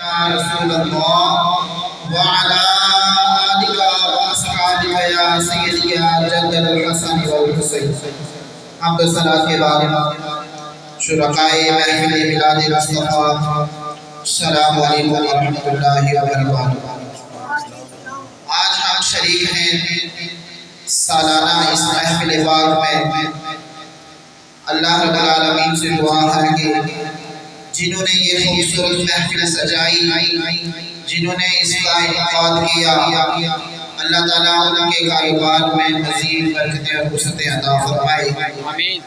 یا رسول اللہ وعلا آلک واصحابک یا سیدی یا جد الحسن والحسین۔ حمد و صلاۃ کے بعد شرکائے محفل میلاد مصطفیٰ، السلام علیکم ورحمۃ اللہ وبرکاتہ۔ آج ہم شریک ہیں سالانہ اس محفل پاک میں۔ اللہ رب العالمین سے دعا ہے کہ جنہوں نے یہ خوبصورت محفل سجائی، جنہوں نے اس کا انعقاد کیا، اللہ تعالیٰ ان کے کاروبار میں مزید برکتیں اور وسعتیں عطا فرمائے۔ آمین۔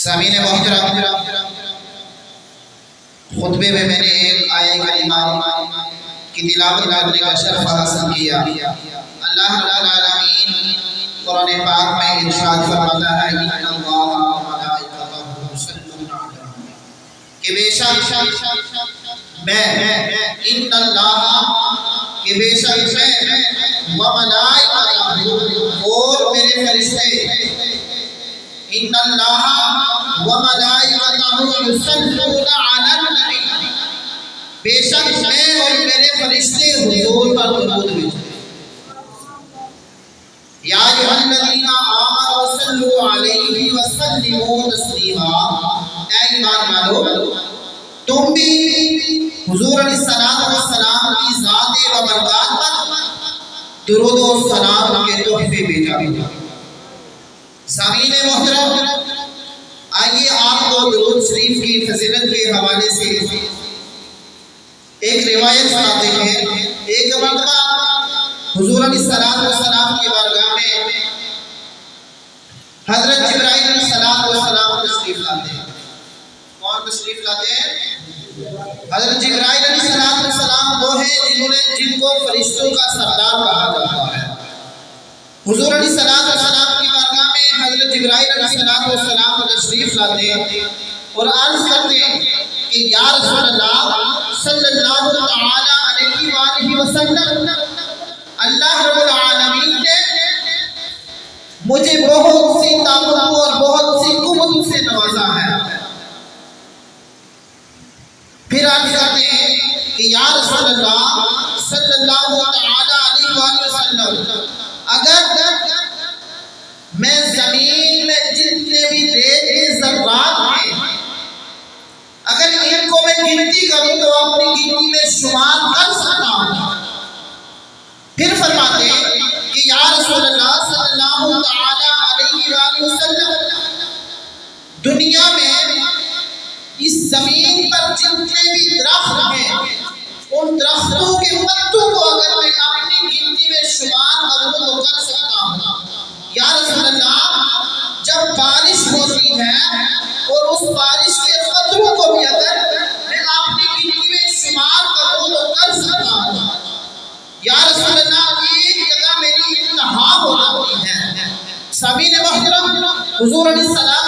سامعین محترم، خطبے میں نے ایک آیہ کریمہ کی تلاوت کرنے کا شرف حاصل کیا۔ اللہ رب العالمین قرآن پاک میں ارشاد فرماتا ہے ان اللہ وملائکتہ یصلون علی النبی، کہ بے شک میں ان اللہ، کہ بے شک میں وملائکتہ اور میرے فرشتے، ان اللہ وملائکتہ یصلون علی النبی، بے شک میں اور میرے فرشتے حضور پر درود بھیجتے ہیں۔ یا ایھا الذین آمنوا صلوا علیہ وسلموا تسلیما، اے ایمان والو تم بھی حضور علیہ السلام کی ذات و برکات پر درود و سلام کے تحفے بھیجا۔ سامعین محترم، آئیے آپ کو درود شریف کی فضیلت کے حوالے سے ایک روایت سناتے ہیں۔ ایک مرتبہ حضور علیہ السلام کی بارگاہ میں حضرت جبرائیل علیہ السلام تشریف لاتے ہیں۔ کون تشریف لاتے ہیں؟ حضرت جبرائیل علیہ السلام وہ ہیں جن کو فرشتوں کا سردار کہا جاتا ہے۔ حضور علیہ السلام کی بارگاہ میں حضرت جبرائیل علیہ السلام تشریف لاتے ہیں اور عرض کرتے ہیں کہ یا رسول اللہ صلی اللہ تعالی علیہ وآلہ وسلم، اللہ رب العالمین نے مجھے بہت سی طاقتوں اور بہت سی قوتوں سے نوازا ہے۔ پھر عرض کرتے ہیں کہ یا رسول اللہ صلی اللہ تعالی علیہ وآلہ وسلم، اگر میں زمین میں جتنے بھی ریت کے ذرات ہیں، اگر ان کو میں گنتی کروں تو اپنی گنتی میں شمار کر سکتا ہوں۔ پھر فرماتے ہیں کہ یا رسول اللہ صلی اللہ تعالی علیہ وآلہ وسلم، دنیا میں اس زمین پر جتنے بھی درخت ہیں، ان درختوں کے پتوں کو اگر میں اپنی گنتی میں شمار کروں تو کر سکتا ہوں۔ یا رسول اللہ، جب بارش ہوتی ہے اور اس بارش کے قطروں کو بھی اگر میں اپنی گنتی میں شمار کروں تو کر سکتا ہوں۔ یا رسول اللہ، ایک جگہ میری انتہا ہو جاتی ہے۔ سامعین محترم، حضور علیہ السلام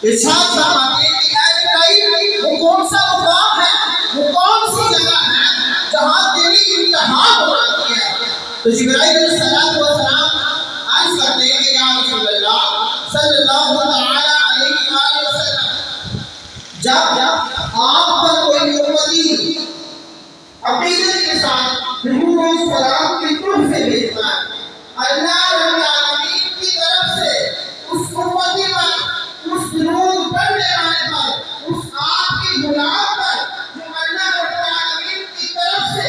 ارشاد فرماتے ہیں کہ اے جبرائیل، وہ کون سا مقام ہے، وہ کون سی جگہ ہے جہاں تیری انتہا ہو جاتی ہے؟ تو جبرائیل علیہ السلام عرض کرتے ہیں کہ یا رسول اللہ صلی اللہ تعالی علیہ وآلہ وسلم، جب آپ پر کوئی امتی عقیدت کے ساتھ درود و سلام کی تحفے بھیجتا ہے، اللہ رب العالمین کی طرف سے اس امتی پر، اس درود پڑھنے والے پر، اس آپ کی غلام پر جو اللہ رب العالمین کی طرف سے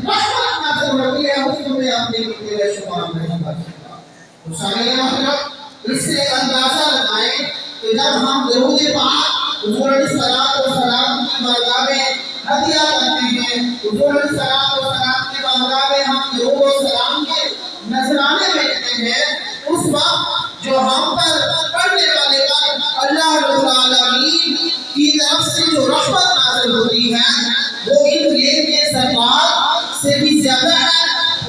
رحمت نازل ہوتی ہے، اس کو میں اپنے لیے شمار نہیں کر سکتا۔ تو سامعین محترم، اس سے اندازہ لگائیں کہ جب ہم درود پاک حضور علیہ السلام کی بارگاہ میں ہدیہ کرتے ہیں، حضور علیہ السلام کی بارگاہ میں ہم درود و سلام کے نذرانے بھیجتے ہیں، اس وقت جو ہم پر پڑھنے والے پر اللہ رب العالمین کی طرف سے جو رحمت نازل ہوتی ہے وہ ان ریت کے ذرات سے بھی زیادہ ہے،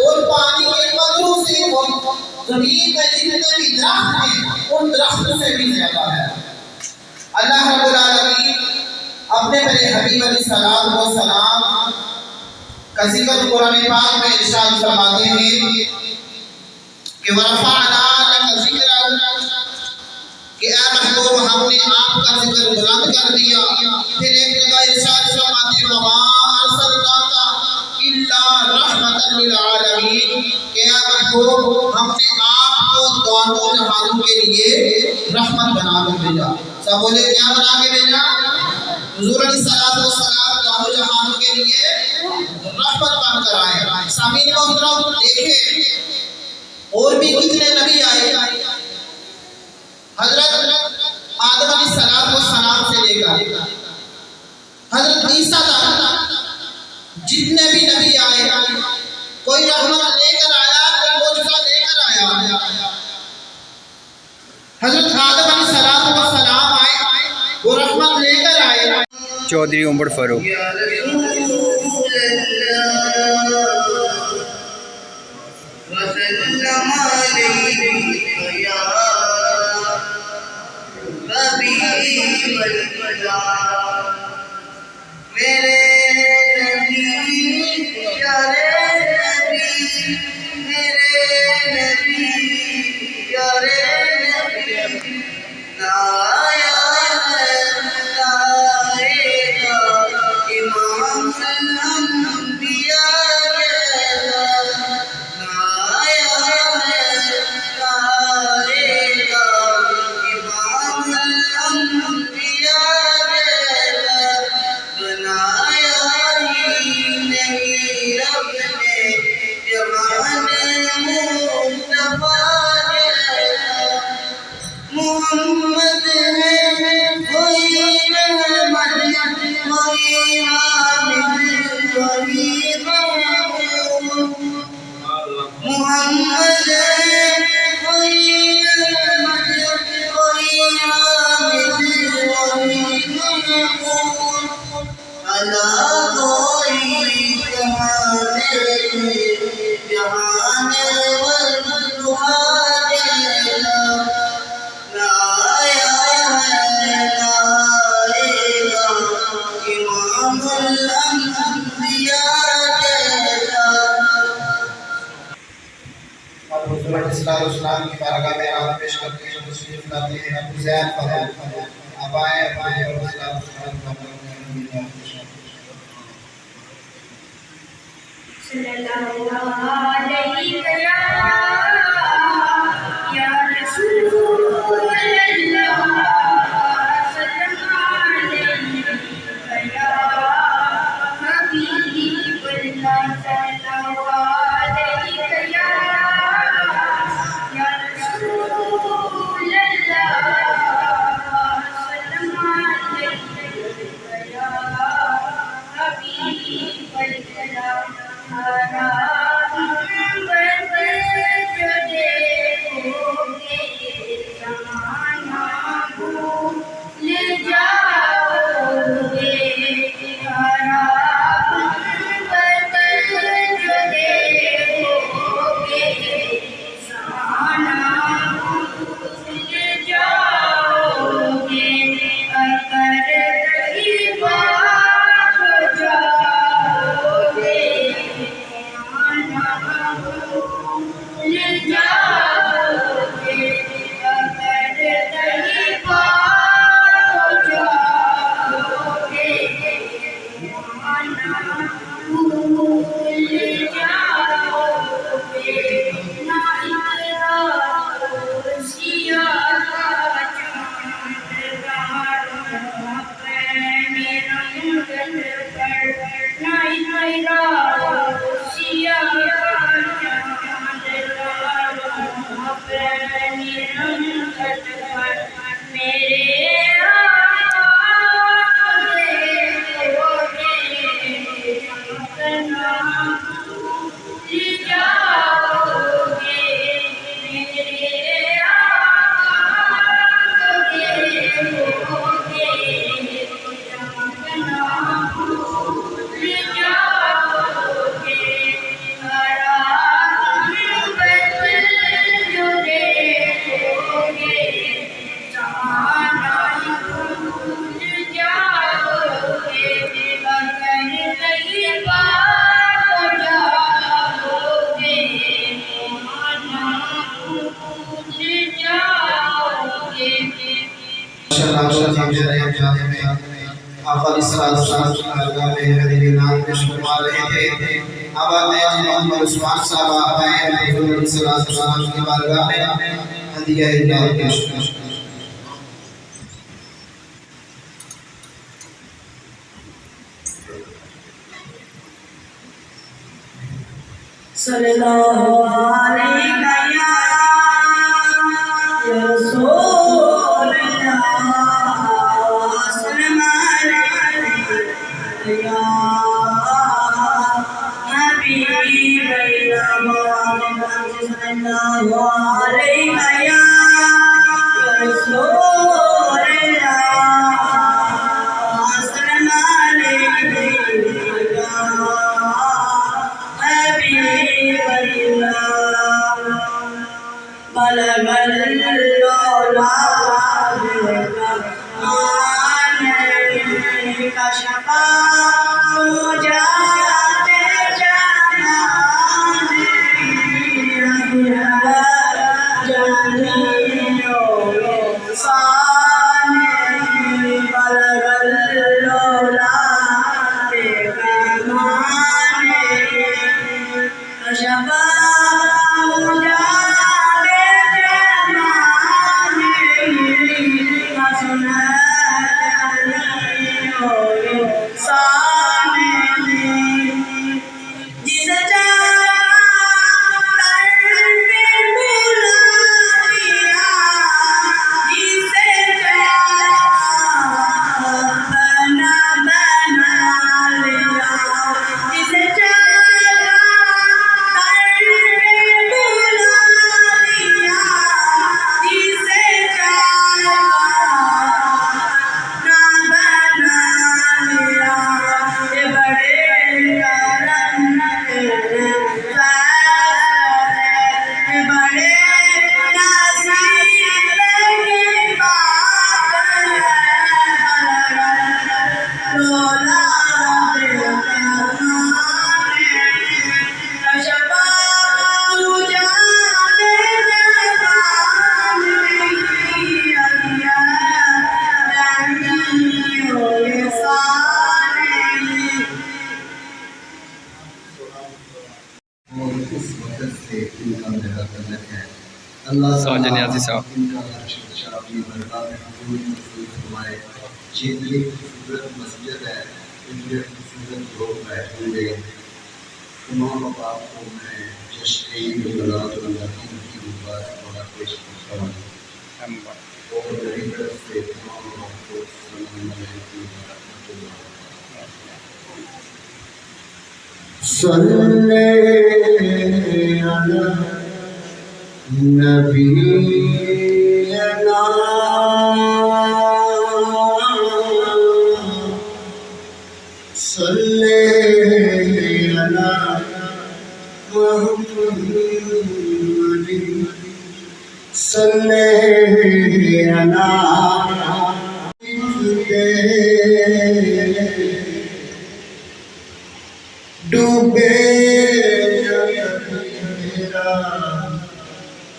اور پانی کے قطروں سے اور زمین میں جتنے بھی درخت ہیں ان درختوں سے بھی زیادہ ہے۔ اللہ رب العالمین اپنے میرے حبیب علیہ السلام کا ذکر قرآن پاک میں ارشاد فرماتے ہیں کہ وَرَفَعْنَا لَكَ ذِكْرَكَ، کہ اے محبوب ہم نے آپ کا ذکر بلند کر دیا۔ پھر ایک للعالمین کہ اے محبوب ہم نے آپ کو دونوں جہانوں کے لیے رحمت بنا کر بھیجا. سب بولے کیا بنا کے بھیجا؟ حضور علیہ السلام دونوں جہانوں کے لیے رحمت بن کر آئے. سامعین محترم دیکھیں اور بھی کتنے نبی آئے. حضرت آدم علیہ السلام سے لے کر حضرت عیسیٰ تک جتنے بھی نبی آئے کوئی رحمت لے کر آیا، کوئی معجزہ لے کر آیا. حضرت آدم علیہ السلام آئے، وہ رحمت لے کر آئے. چودھری عمر فاروق اسلام کی بارگاہ میں آپ پیش کرتے ہیں تشریف لاتے ہیں حسین فاروق. آپ آئیں اپنے اور اسلام صلی اللہ علیہ یا رسول اللہ صلی علیہ یا حبیب اللہ صلی اللہ علیہ یا رسول اللہ صلی علیہ یا حبیب اللہ. آپ علیہ السلام کی بارگاہ میں حضور نام پیش فرما رہے تھے. اب آتے ہیں محمد عثمان صاحب آپ ہیں حضور علیہ السلام کی بارگاہ میں ہدیہ نام پیش فرما. صلی اللہ علیہ یا رسول اللہ سلام علیکہ یا حبیب اللہ صلی اللہ علیہ یا رسول اللہ سلام علیکہ یا بلغ العلا بالكمال كشف موجات جمال جميع الإنسان بلغ العلا بالكمال كشف اللہ ساجد نیازی صاحب. ان کا درشن شافی درگاہ میں حضور نزول فرمائے. جتنی خوبصورت مسجد ہے اتنے خوبصورت لوگ بیٹھے ہوئے ہیں. تمام آپ کو میں جشن عید میلاد النبی کی مبارک بات پیش کرتا ہوں اور میری طرف سے تمام لوگوں کو السلام علیکم ورحمۃ اللہ وبرکاتہ. صلی علی نبینا صلی علی محمد صلی علی ڈوبے میرا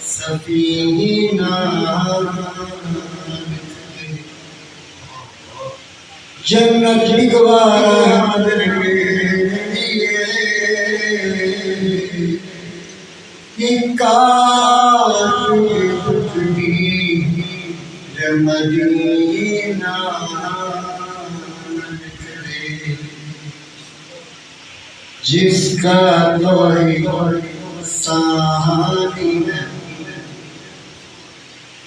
سفینہ جنت گوارا مدینہ جس کا کوئی ثانی نہیں،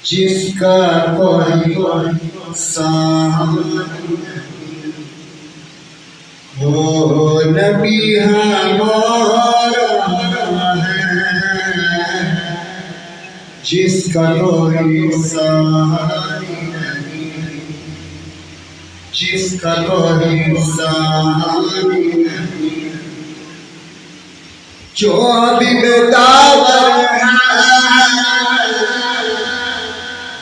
جس کا کوئی ثانی نہیں، وہ نبی ہمارا ہے جس کا کوئی ثانی نہیں، جس کا کوئی ثانی نہیں، جو ابھی بتاور ہے،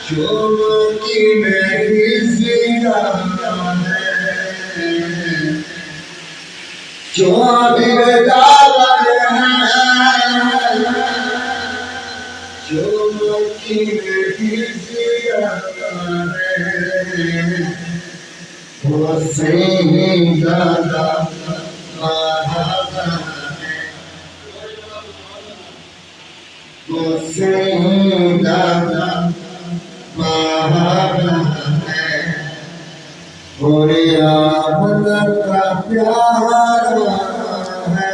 جو مکی میں زیادہ ہے، جو ابھی بتاور ہے، جو مکی میں زیادہ ہے، سے زیادہ محبت ہے، مجھ سے زیادہ محبت ہے، اور آمد کا پیار ہے،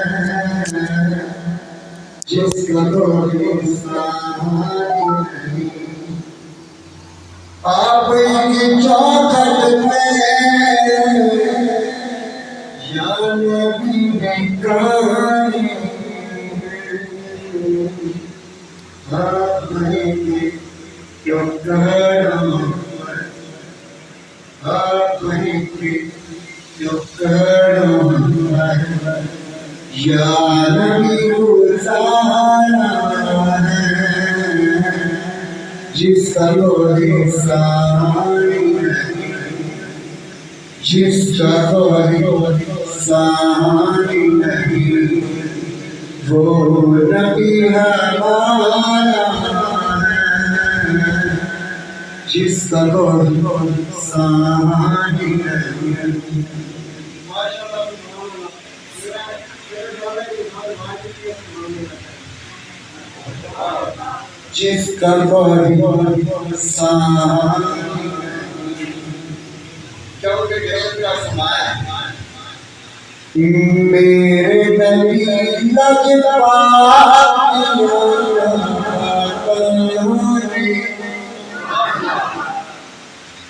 جس کا کوئی سہارا نہیں۔ آپ کی چوکھٹ میں یا نبی بکاری، آپ کی چوکھٹ، آپ کی چوکھٹ یا نبی گزارا ہے، جس کا کوئی ثانی نہیں، جس کا کوئی ثانی نہیں، وہ نبی ہمارا ہے، جس کا کوئی ثانی نہیں۔ جس کا کوئی ثانی میرے نبی لج پاک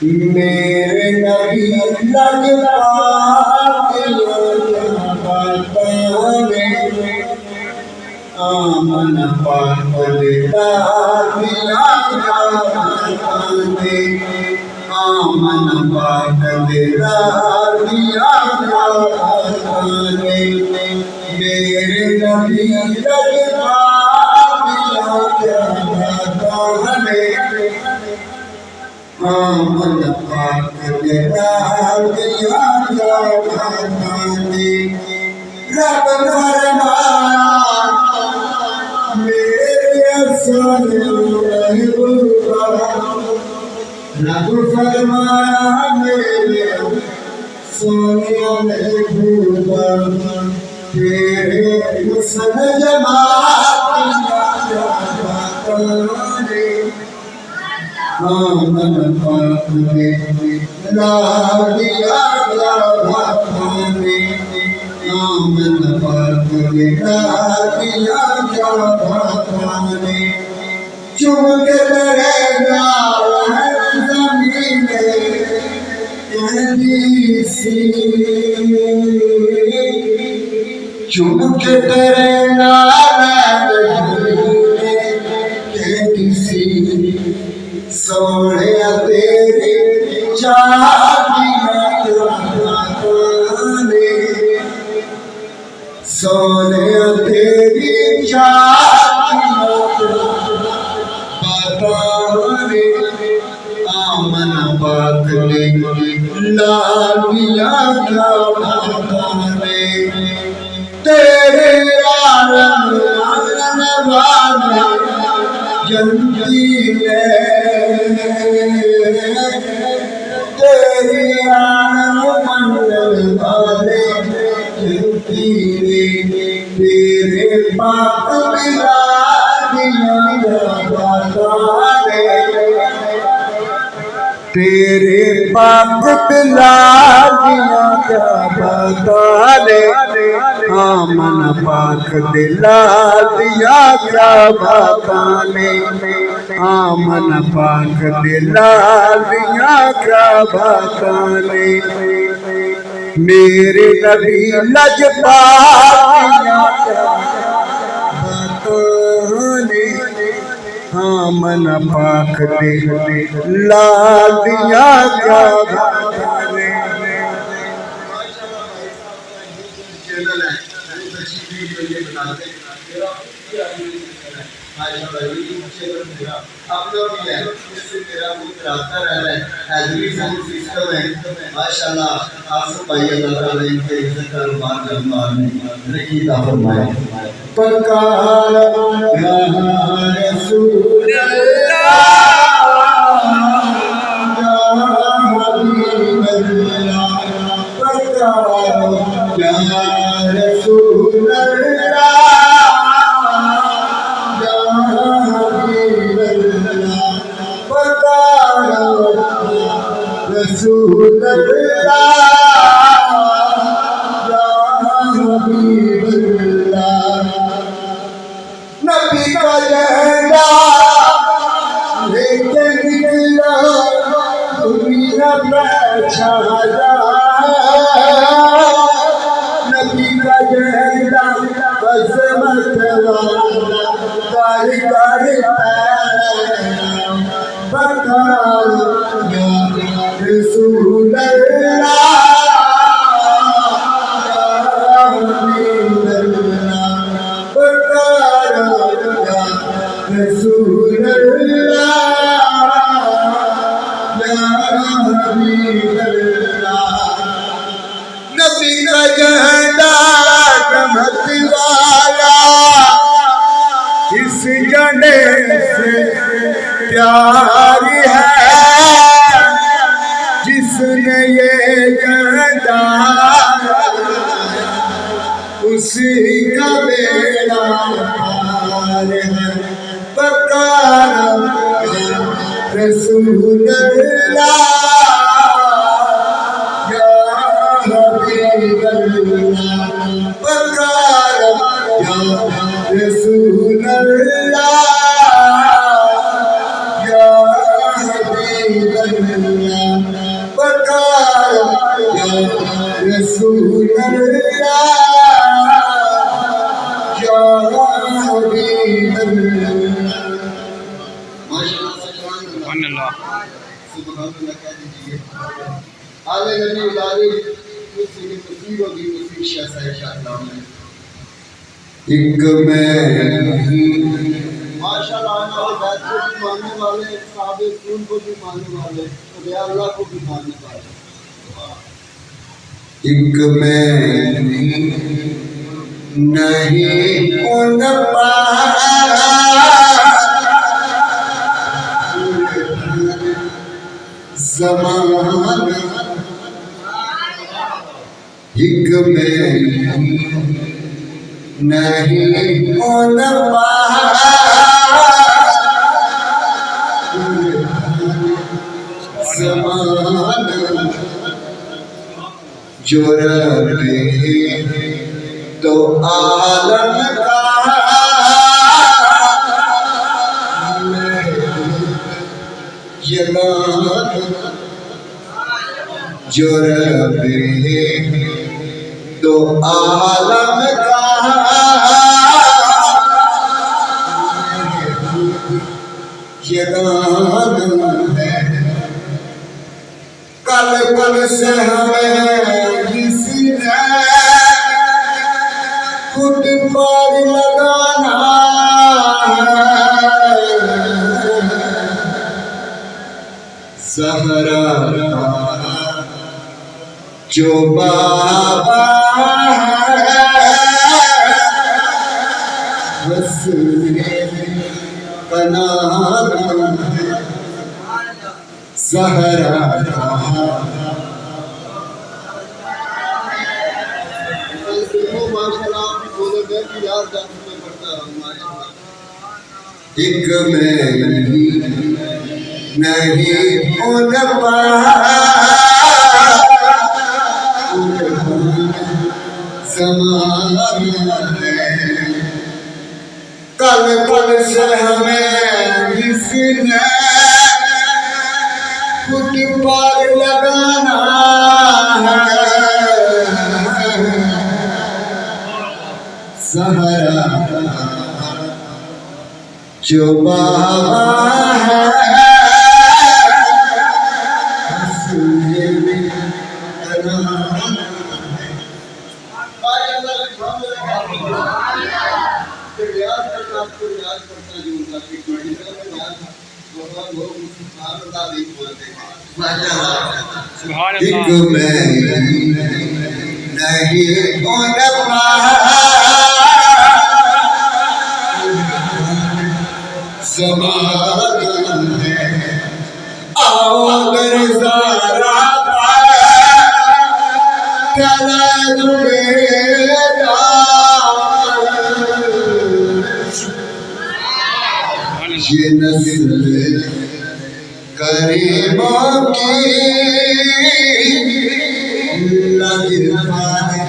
میرے نبی لج پاک آمن پاک دیا آمن پاک دیا میرے نبی لج پاک آمن پاک دیا رب فرمایا میرے سونے محبوبہ، رب فرمایا میرے سونے محبوبہ، تیرے حسن جمال آمن پاک میں لا دیا آمن پاک میں لا دیا چم کے تیرے نال ہے زمین کہتی سی، چم کے تیرے نال ہے کہتی سی، سونے تیری چاہیے سونے تیری چاہیے بتانے آمن پاک نے لا دیا بتانے تیرے عالم والے جنتی ہے تیری عالم والے جنتی تیرے پاک بلا دیا بتانے تیرے پاک بلا دیا بتانے آمن پاک دلا دیا کیا بتانے آمن پاک دلا دیا کیا بتانے میرے نبی لج پاک بتانے آمن پاک دلا دیا کیا بتانے ماشاءاللہ آپ سب بھائی اللہ تعالیٰ ان کے عزت کا رمان جمال میں رکھی تا فرمائے پکار یا رسول اللہ یا حبیب اللہ یا رسول اللہ یا حبیب اللہ پکارو رسول اللہ یا حبیب اللہ نبی کا جھنڈا لے کے نکلا دنیا پہ چھایا نبی کا جھنڈا عظمت والا کر کر پیغام پکارو یا رسول اللہ یا حبیب اللہ پکارو یا رسول اللہ یا حبیب اللہ نبی کا جھنڈا رحمت والا اس جھنڈے سے پیار ہے جس نے یہ جھنڈا اسی کا بیڑا پار ہے پکارو یا رسول اللہ یا حبیب اللہ پکارو یا رسول اللہ یا حبیب اللہ پکارو یا رسول اللہ یا حبیب اللہ سبحان اللہ سبحان اللہ کہہ دیجیے آلے نبی الہی کسی کی تصویر ہوگی تصویر شاہ صاحب شاہ اللہ میں ایک میں ماشاءاللہ آنا اور بیت کو بھی ماننے والے صحابہ رسول کو بھی ماننے والے خدا اللہ کو بھی ماننے والے ایک میں نہیں ان پارا زمانہ ایک میں نہیں ان پارا زمانہ جو ربے تو عالم کا یگان جو ربے تو عالم کا یگان ہے کل کل سے ہمیں کسی نے خود پر لگانا زہرا جو بابا ہے وسیلے کا نام ہے زہرا ایک میں نہیں ان زمانہ ہے کل کل سے ہمیں کسی نے خود پر لگانا ہے سہارا جو بابا ہے سبحان ایک اللہ میں نہیں ان زمانہ ہے آؤ اگر زارا پائے یہ نسل کریموں کی لگتا ہے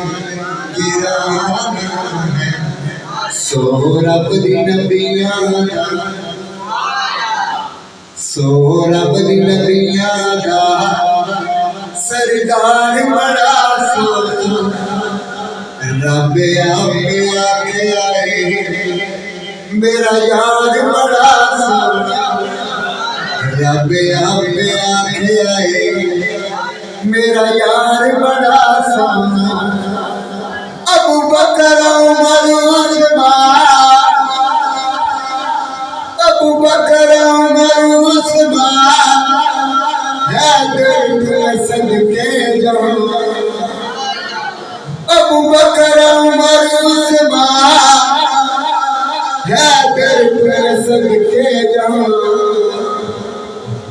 گرانا ہے سو رب دی نبیاں دا سو رب دی نبیاں دا سردار بڑا سونا رب آپے آکھے آئے میرا یار بڑا سونا رب آپے آکھے آئے میرا یار بڑا سونا ابو بکر عمر عثمان ابو بکر عمر عثمان حیدر صدقے جاؤ ابو بکر عمر عثمان حیدر صدقے جاؤ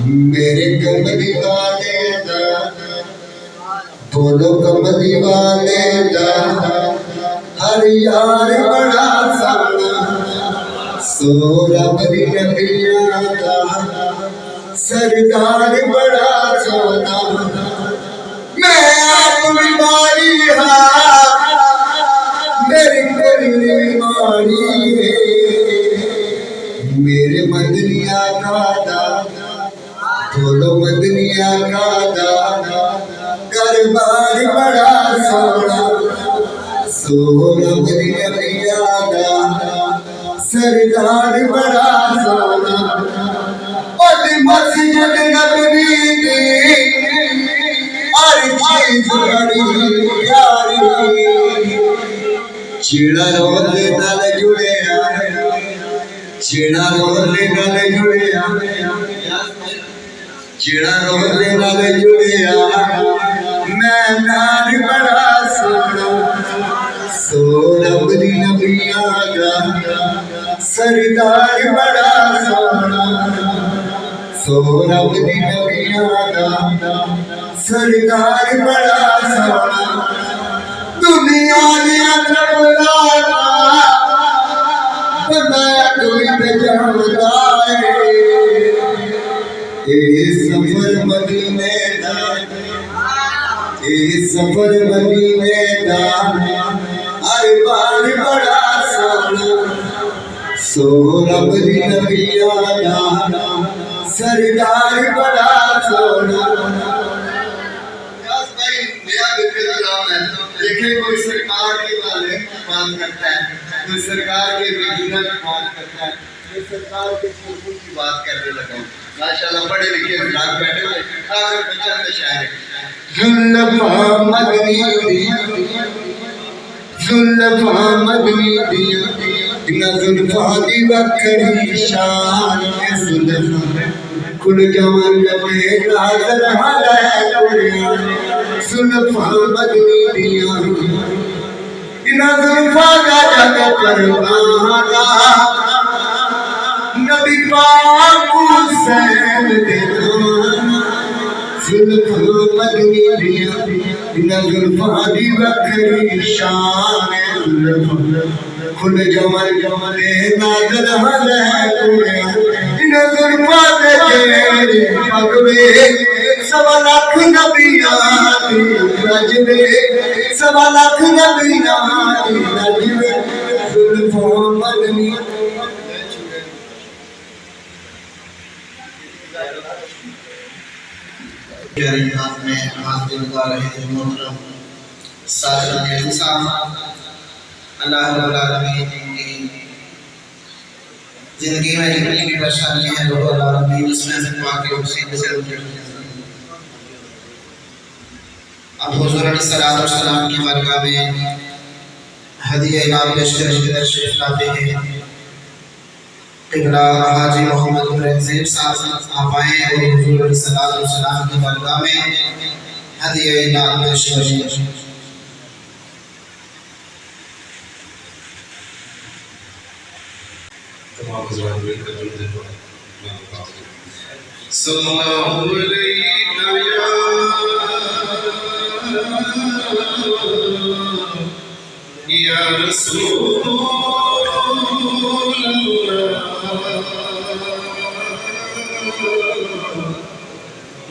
میرے کملی والے دا بولو کملی والے دا ہر یار بڑا سونا سو رب دی نبیاں دا سردار بڑا سونا میں آپ بیماری ہاں میری کوئی بیماری ہے میرے مدنی آقا دا بولو مدنی آقا دا دربار بڑا سونا سو رب دی نبیاں دا سردار بڑا سونا مسجد نبوی دی ہر چیز بڑی پیاری جیڑا روزے نال جڑیا جیڑا روزے نال جڑیا جیڑا روزے نال جڑیا میں نال بڑا سونا سو رب دی نبیاں دا سردار بڑا سونا سو رب دی نبیاں دا سردار بڑا سونا دنیا دیا چپلانا بنایا کوئی بجاوتا ہے اے سفر مدینے دا اے سفر مدینے دا ہر بار بڑا سونا سو رب دی نبیاں دا سردار بڑا سونا دیکھیں کوئی سرکار کے والے بات کرتا ہے کوئی سرکار کے بیجنہ کی بات کرتا ہے کوئی سرکار کے شرکوں کی بات کرنے لگا ہوں ماشاءاللہ پڑھے لکھے افراد بیٹھے ہوئے آخر بچہ میں شاعر زلفا مدنی دیا زلفا مدنی دیا نہ زلفا دی بکری شان زلفا کل جوان لبے ناظر حالہ قرآن زلفا مدنی دیا نہ زلفا کا جگ پروانا نبی پاک حسین دینا زلفا مدنی دیا نہ زلفا دی بکری شان زلفا کل جوان لبے ناظر حالہ قرآن نظر پاتے جیرے پگوے سوا لاکھ نبیان رجوے سوا لاکھ نبیان رجوے زلفا مدنی پیاری ناز میں حاضر لگا رہے ہیں محترم ساتھان انسان اللہ رب العالمین کی زندگی میں جتنی بھی پریشانی ہے رب العالمین اس میں سے پاک کے حسین سے اٹھے اب حضور علیہ السلام کی بارگاہ میں ہدیہ انعام پیش کرنے کی تشریف لاتے ہیں قبلہ حاجی محمد ابراہیم صاحب آپ آئیں اور حضور علیہ السلام کی بارگاہ میں ہدیہ انعام پیش کریں صلی اللہ علیہ یا رسول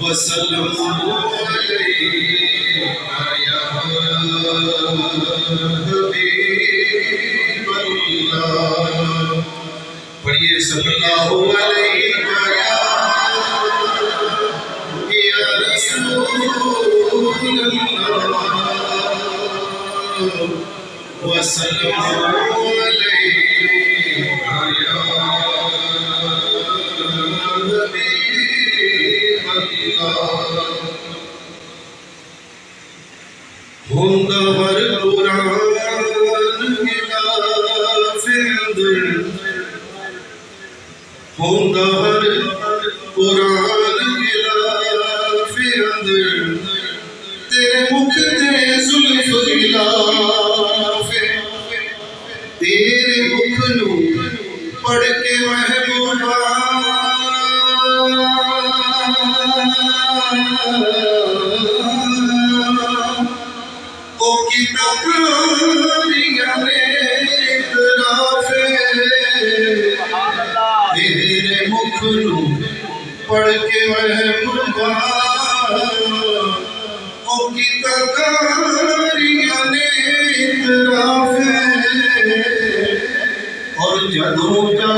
وسلم علیکہ یا حبیب اللہ پڑھیے صلی اللہ علیہ یا رسول اللہ وسلم علیکہ یا حبیب اللہ ہوندہ ہر قرآن غلاف اندر ہوندہ ہر قرآن غلاف اندر تیرے مکھ تے زلف غلاف تیرے مکھ نو پڑھ کے محبوبہ او کی تقریاں نے اطراف تیرے مکھ نو پڑھ کے محبوبہ او کی تقریاں نے اطراف اور جدوں جا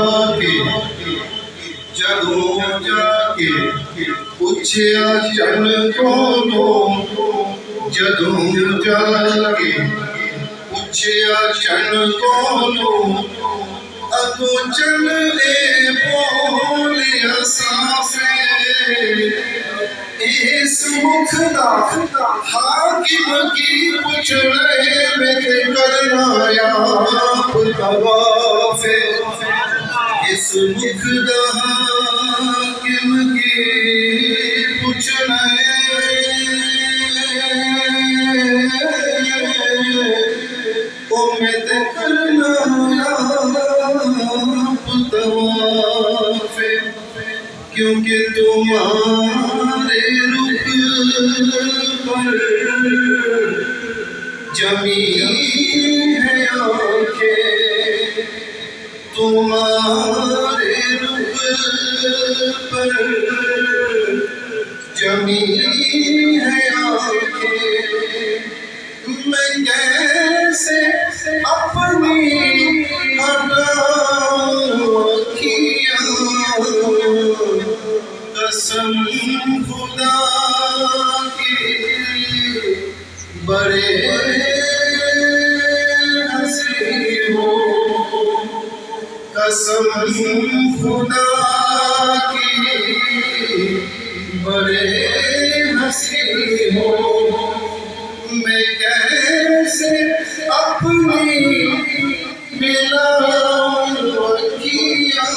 کے پوچھیا چن کولوں جدوں جا کے پوچھیا چن کولوں اگوں چن اے بولیا صافے اس مکھ دا حاکم کی پوچھ رہے میں کرنا یا طوافے اس مکھ دا حاکم کی پوچھ رہے او میں کرنا یا طوافے کیونکہ تمہارے رخ پر جمی ہے آنکھیں تمہارے رخ پر جمی ہے آنکھیں میں کیسے اپنی ہٹاؤں کیا قسم خدا کی بڑے ہنسی ہو قسم خدا کی بڑے ہنسی ہو میں کیسے اپنی ملاؤں کیا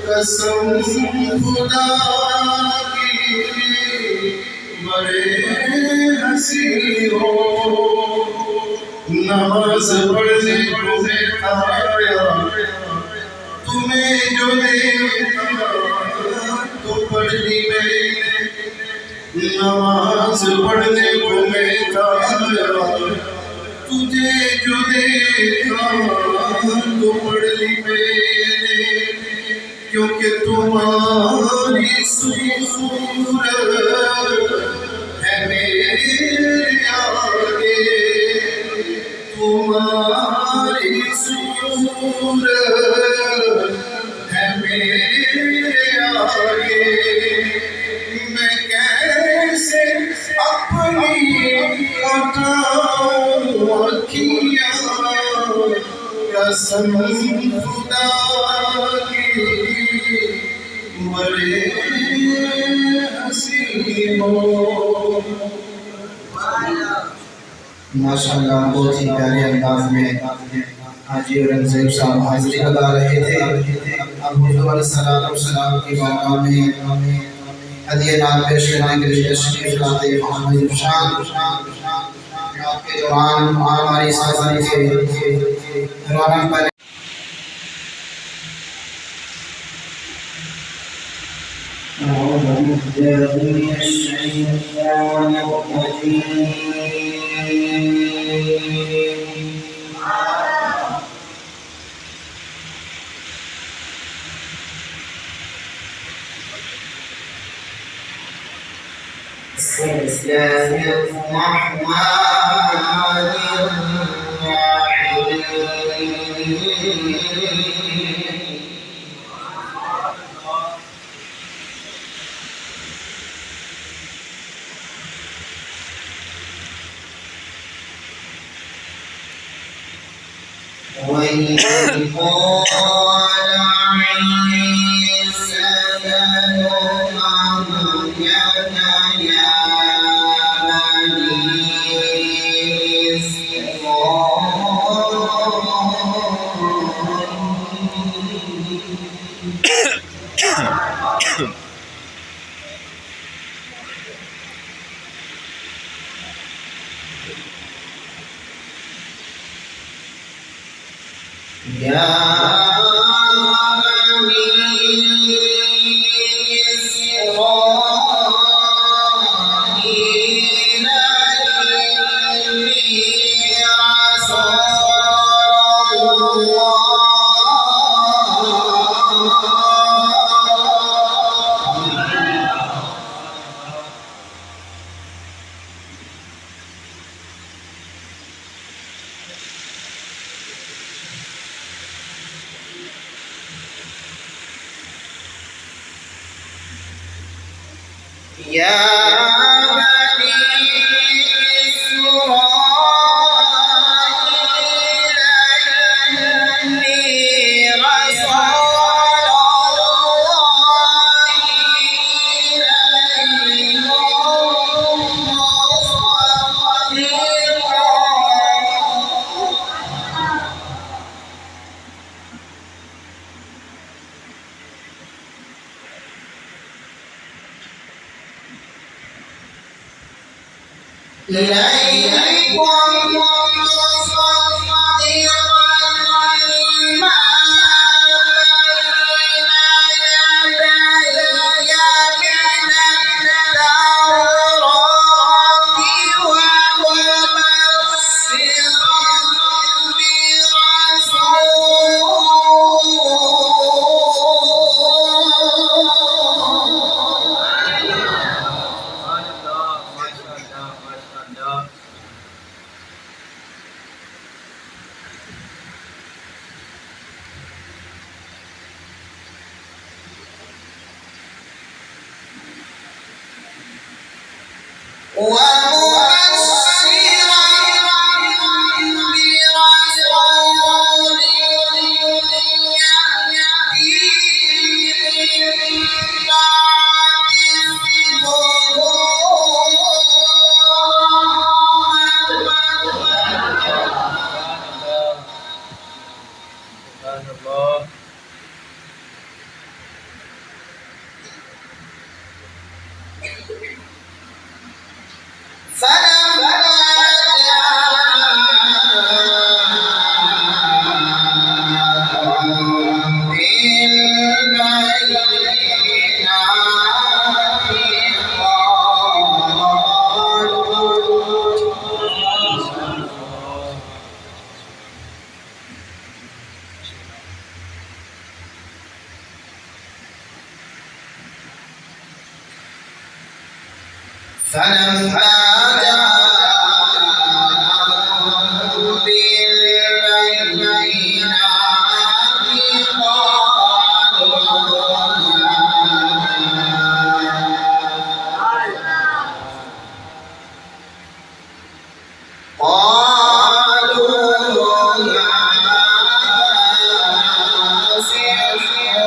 قسم خدا کی بڑے ہنسی ہو نماز پڑھنے کو آیا تمہیں جو دیکھا تو پڑھ لی میں نے نماز پڑھنے کو میں آیا تجھے جو دیکھا تو پڑھ لی میں نے کیونکہ تمہاری صورت ہے میرے آگے تمہاری صورت ہے میرے آگے میں کیسے اپنی ہٹاؤں اکھیاں قسم خدا کی بڑے ہنسی ہو ماشاءاللہ بہت ہی پیارے انداز میں حاجی اورنگزیب صاحب حاضری لگا رہے تھے اب حضور علیہ السلام کی بارگاہ میں ہدیہ نام پیش کرنے کے لیے تشریف لاتے محمد افشان کے دوران ہماری سازی کے رونق پر أعوذ بالله من الشيطان الرجيم بسم الله الرحمن الرحيم وإذ قال عيسى ابن مريم يا بني إسرائيل يا بني إسرائيل إني رسول يا بني إسرائيل إني رسول الله إليكم فلما جاءهم بالبينات قالوا هذا سحر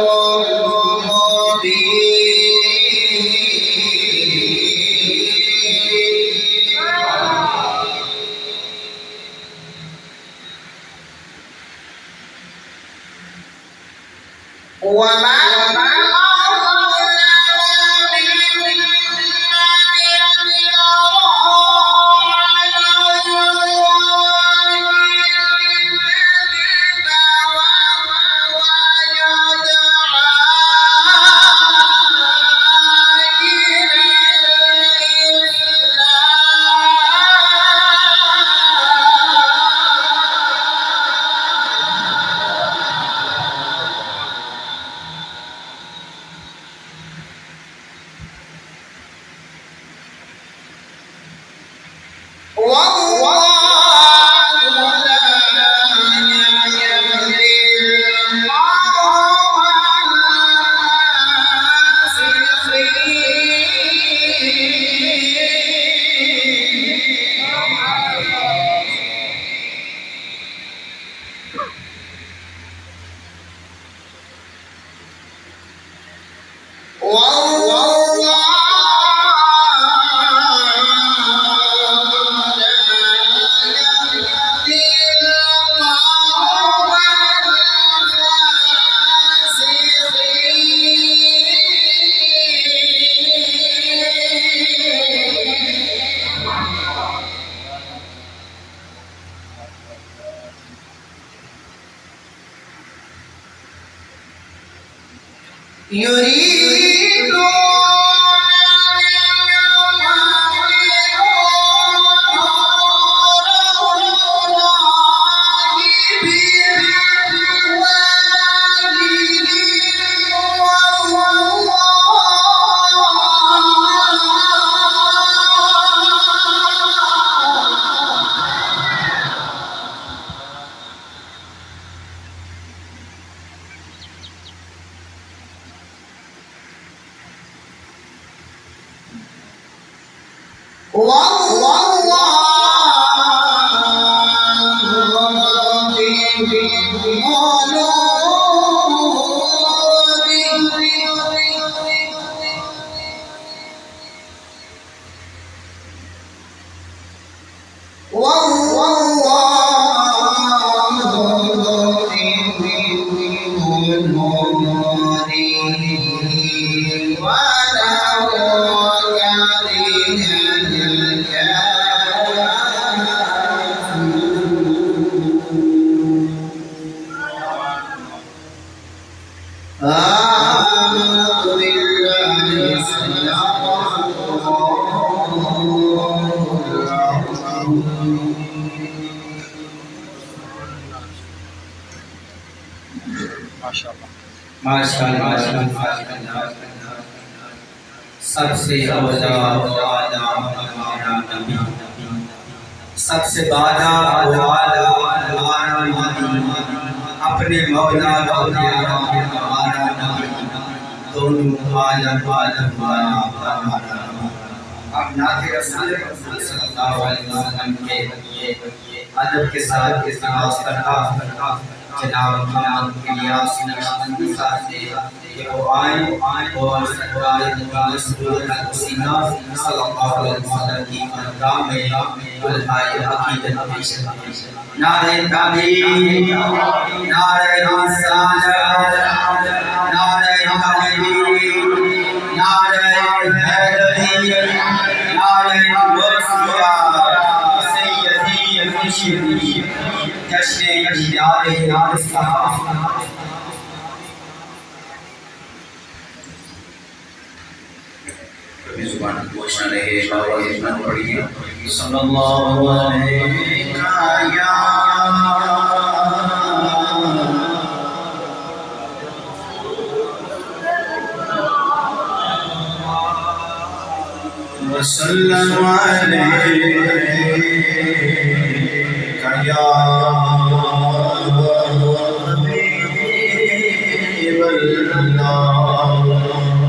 مبين وما سب سے اولا ہمارا نبی، سب سے بالا ہمارا نبی، اپنے مولا ہمارا نبی، دونوں عالم ہمارا نبی۔ اب نعت رسول صلی اللہ علیہ وسلم کے ادب کے ساتھ استعمال کرتا جناب محمد الیاس نقشبندی صاحب سے کہ وہ آئیں اور سرکار رسول حسینہ صلی اللہ علیہ وسلم کی مقام میں الہائے عقیدت پیش کریں۔ نعرہ تکبیر، نعرہ رسالت، نعرہ تحریک، نعرہ حیدری، نعرہ غوثیہ، سیدی مرشدی، جشن میلاد مصطفیٰ۔ کبھی زبان پوچھنا رہے بابا حکمت پڑھیے صلی اللہ علیہ وسلم علیہ یا حبیب اللہ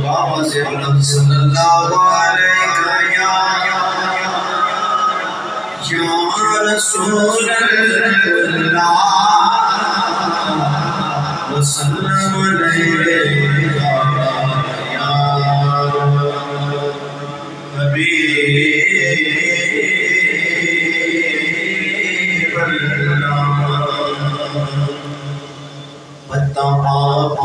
بابا سے بلند صلی اللہ علیہ یا رسول اللہ وسلم علیہ یا حبیب پتہ آپ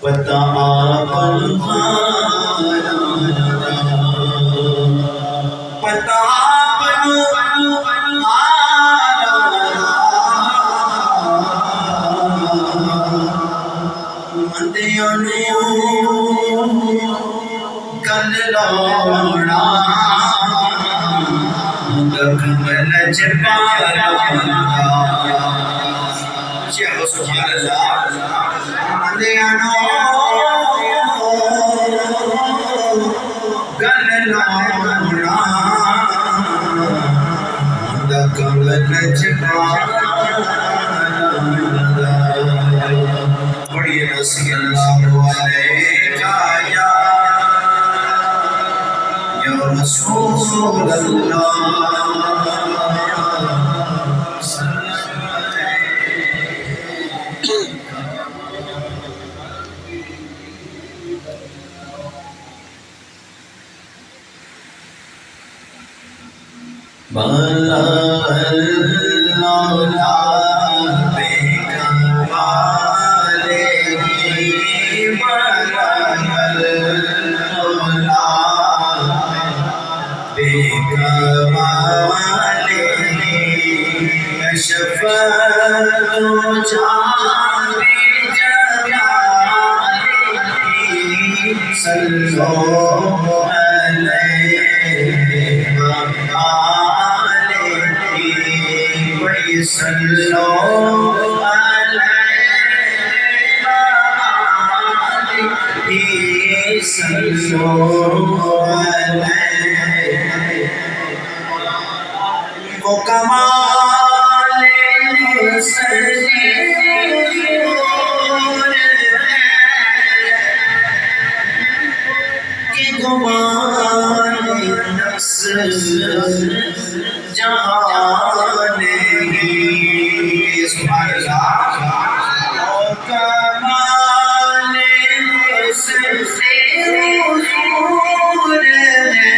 پتہ آپ پتہ مندیوں گل لوڑا لج پالا سبحان اللہ مندیوں گل لوڑا لج پالا پڑھیے رضی اللہ علیہ یا رسول اللہ کشف جان جلالی صلو علیہ وآلہ صلو علیہ صلو علیہ وہ کمال سرور ہے کہ گمان نفس جہان نہیں سبحان اللہ وہ کمال سرور ہے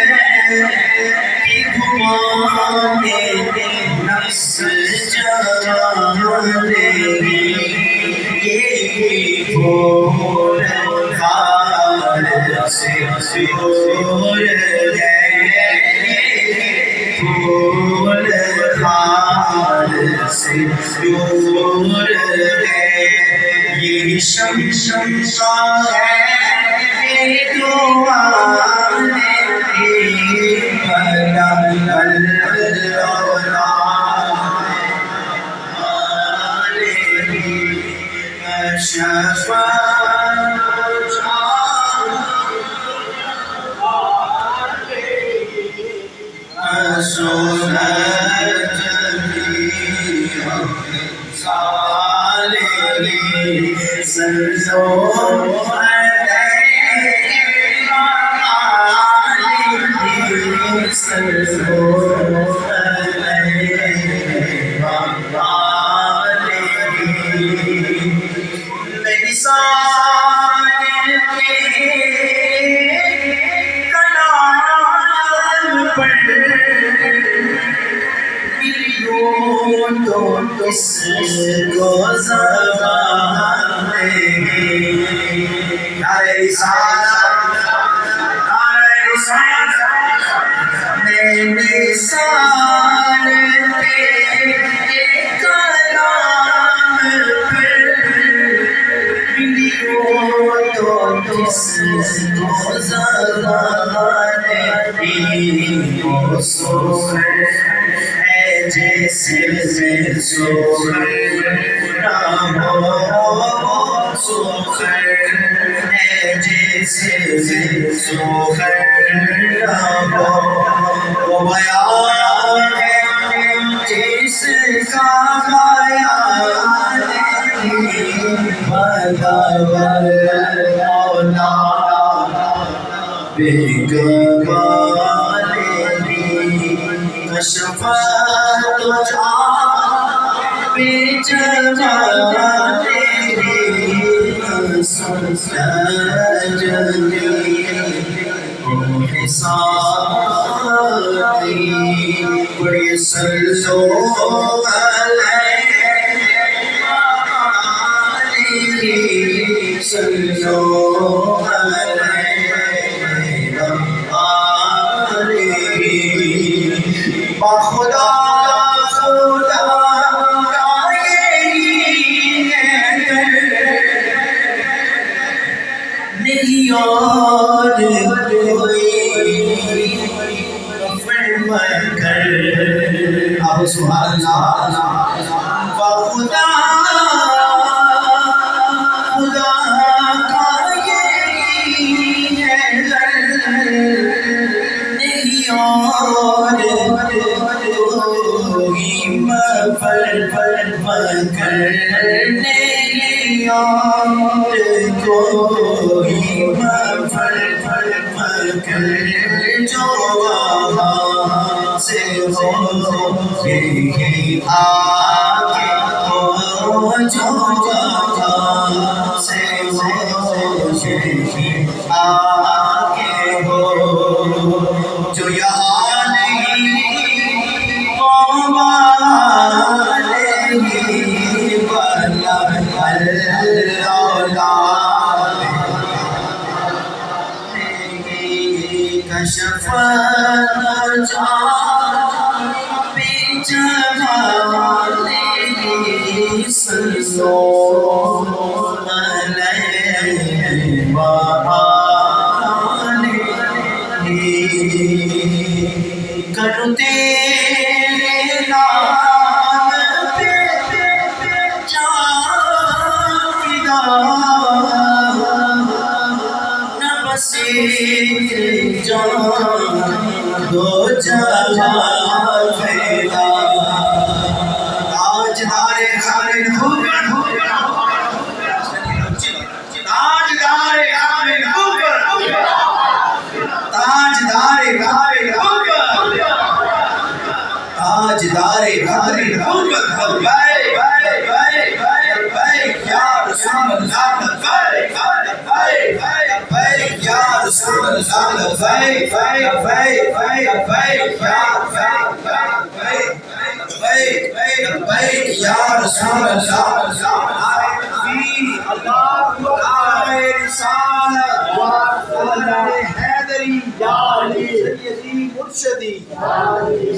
کہ گمان نفس جہان نہیں یہ پھول خار سے سور ہے پھول خار سے سور ہے یہ شمشا ہے دعانے اس کو زبان نعرہ رسالت نثار تیرے کلام پر ملیوں تو کس کو زبان سخن جیسے میں سخن نہ ہو سخن جیسے میں سخن نہ ہو وہ بیان ہے جس کا بیان بداور مولا بے کمال کشف تجھا بے جمال سجدی حسابی بڑی صلو علیہ صلو خدا خدا کا یہی ہے نہیں اور کوئی فرمان کر اب سبحان اللہ خدا خدا کا یہی ہے نہیں اور کرنے اور کوئی مفر کر جو وہاں سے ہو یہی آگے ہو جو وہاں سے ہو یہی آگے ہو جو یہاں نہیں کشف تجھا بے جمال کروں تیرے نام پہ جان فدا نہ بسے جان دو جہاں فدا تاجدار خالد خوبر تاجدار خالد خوبر تاجدار خالد خوبر تاجدار خالد خوبر لبیک لبیک لبیک یا رسول اللہ لبیک لبیک لبیک یا رسول اللہ لبیک لبیک لبیک یا لبیک یا رسول اللہ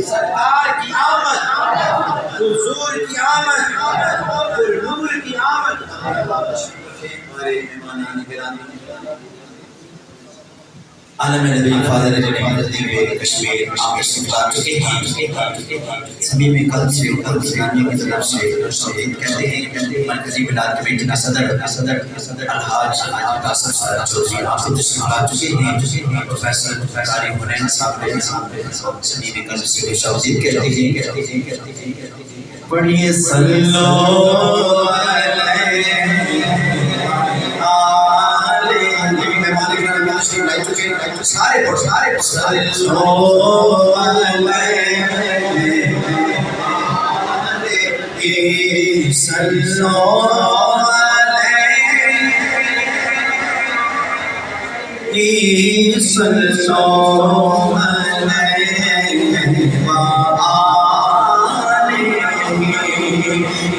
سرکار کی آمد حضور کی آمد نور کی آمد ہمارے مہمانان گرامی عالم نبی فاضل دیوے کشمیر آپ استقبال چکے ہیں صمیم قلب سے نامی کی طرف سے کہتے ہیں مرکزی بلاد کمیٹی کا صدر الحاج قاسم صاحب چودھری آپ خود استقبال چکے ہیں پروفیسر قاری حنین صاحب صمیم قلب سے خوشامدید کہتے ہیں پڑھیے صلو سارے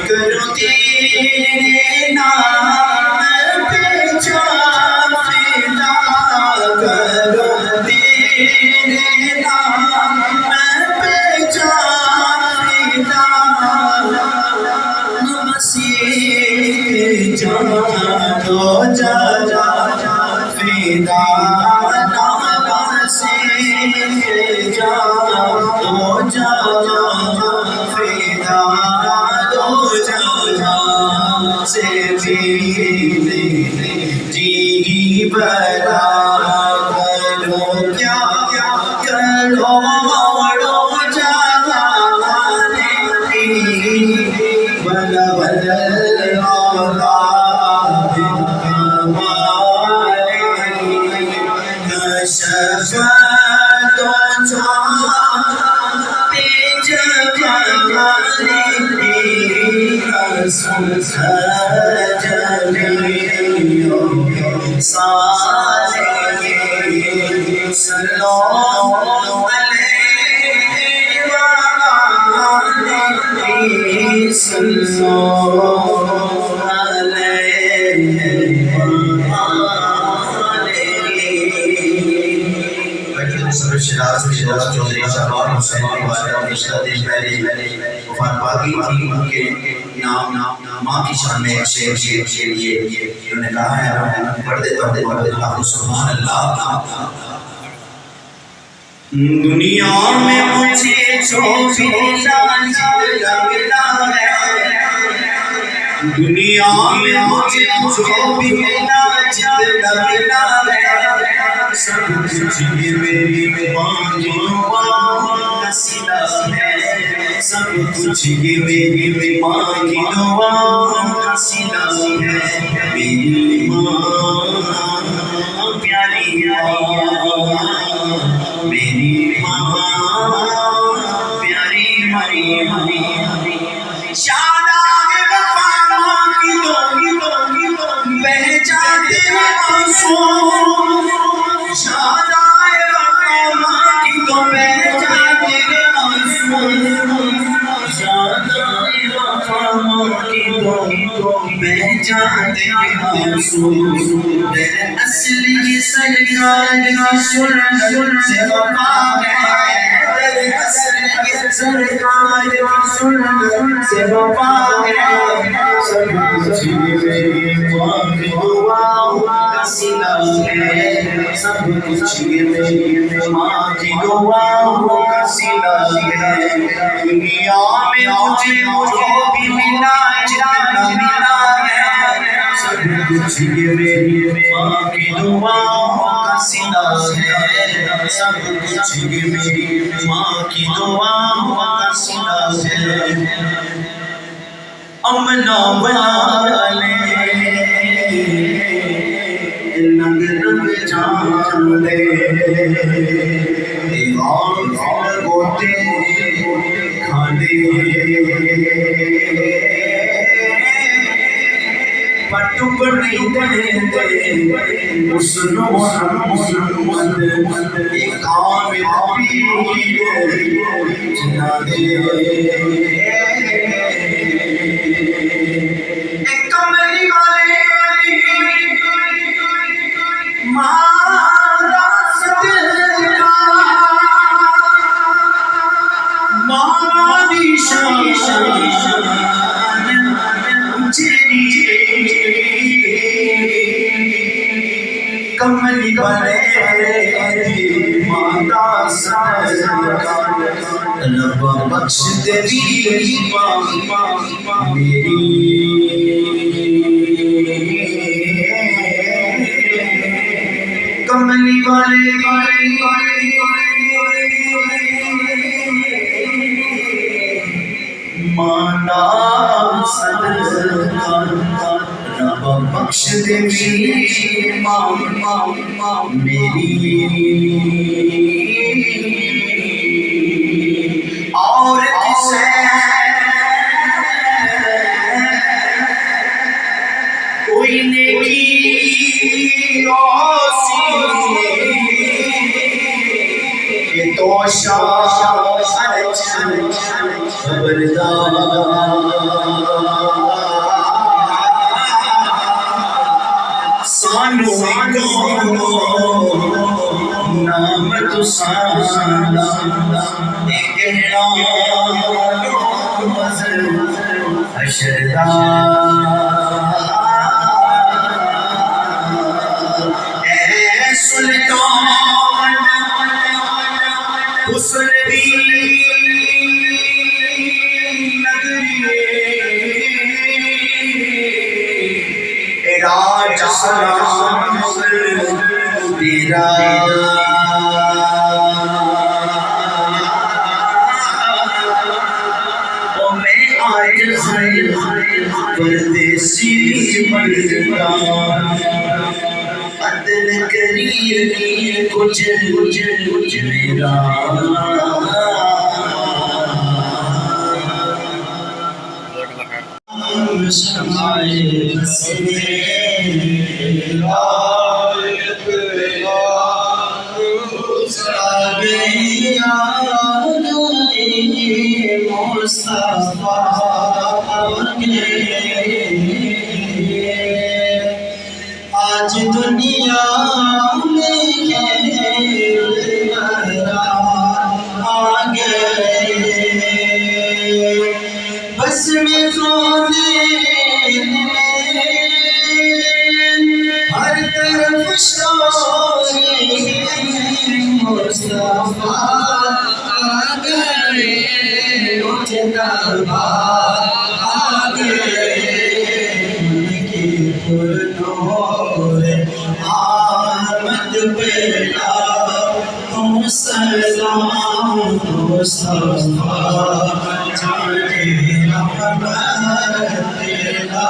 کرو تیرے نام پہ جان فدا کرو تیرے نام پہ جان فدا مسیح جان دو جا فدا مسیح جان دو جا فدا سے جی بڑا کرو کیا کرو موڑو جہانے بل بل اولاد کمالے نشفت و جہاں پہ جگانے رسول سجلیوں صالحین صلو علیہ وآلہ صلو علیہ وآلہ سر شراز چودھری شہباز حسین والد رشتہ دے پہلے وفات پاکی ان کے نام ماں کی شان میں ایک شعر کے لیے انہوں نے کہا ہے پڑھ دیتا ہوں سبحان اللہ دنیا میں مجھے جو بھی لگتا ہے دنیا میں مجھے جو بھی لگتا ہے سب کچھ یہ میری ماں نصیلہ ہے سب کچھ یہ میری ماں کی دعا نصیلہ ہے میری ماں پیاری ماں میری ماں پیاری ماں شاداب وفا ماں کی دو بہ جاتے ہیں آنسو شادائے وفا ماں کی دو بہ جاتے ہیں آنسو شادائے وفا ماں کی دو بہ جاتے ہیں آنسو اصل یہ سرکار کی سنت سے وفا ہے اصل یہ سرکار کی سنت سے وفا ہے، سب کچھ میری ماں کی دعاؤں کا صلہ ہے، سب کچھ میری ماں کی دعاؤں کا صلہ ہے۔ دنیا میں مجھے جو بھی ملا جتنا ملا ہے، سب کچھ میری ماں کی دعاؤں کا صلہ ہے، سب کچھ میری ماں کی دعاؤں کا صلہ ہے۔ امنا والے ننگ ننگ جانے دیوار گوتے کھانے پٹوک نہیں دیتے حسن محمد ایک کامل پیر جنا دے، ایک کملی والے مالا صدقہ مالی شان کملی والے ماتا صدقہ طلب بخش دیوی ماں میری، کملی والے مانا صدقہ رب بخش دیوی ماں میری، اور کسے کوئی نیکی کہ تو شاہ خبردار، سانو نام تو سانا گہرا حشردار، اے سلطان حسن دی راج سلام تیرا، او میں آج پردیسی بنتا، عدل کریم کچھ میرا، شمائے آج دنیا میں آ گئے، بس میں ہر طرف شور مصطفیٰ آ گئے، دربار آ گئے، ان کی پرنور آمد پیدا، تم سلام مصطفیٰ جانے رحمت پیدا،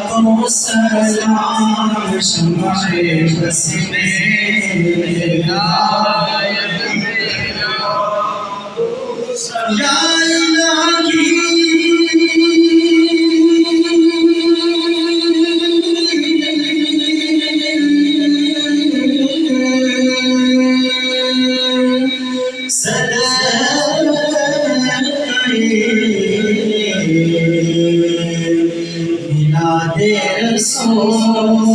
تم سلام شمائے بس میں یا الہی میلاد رسول،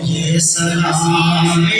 یہ سلام آج زمان ہو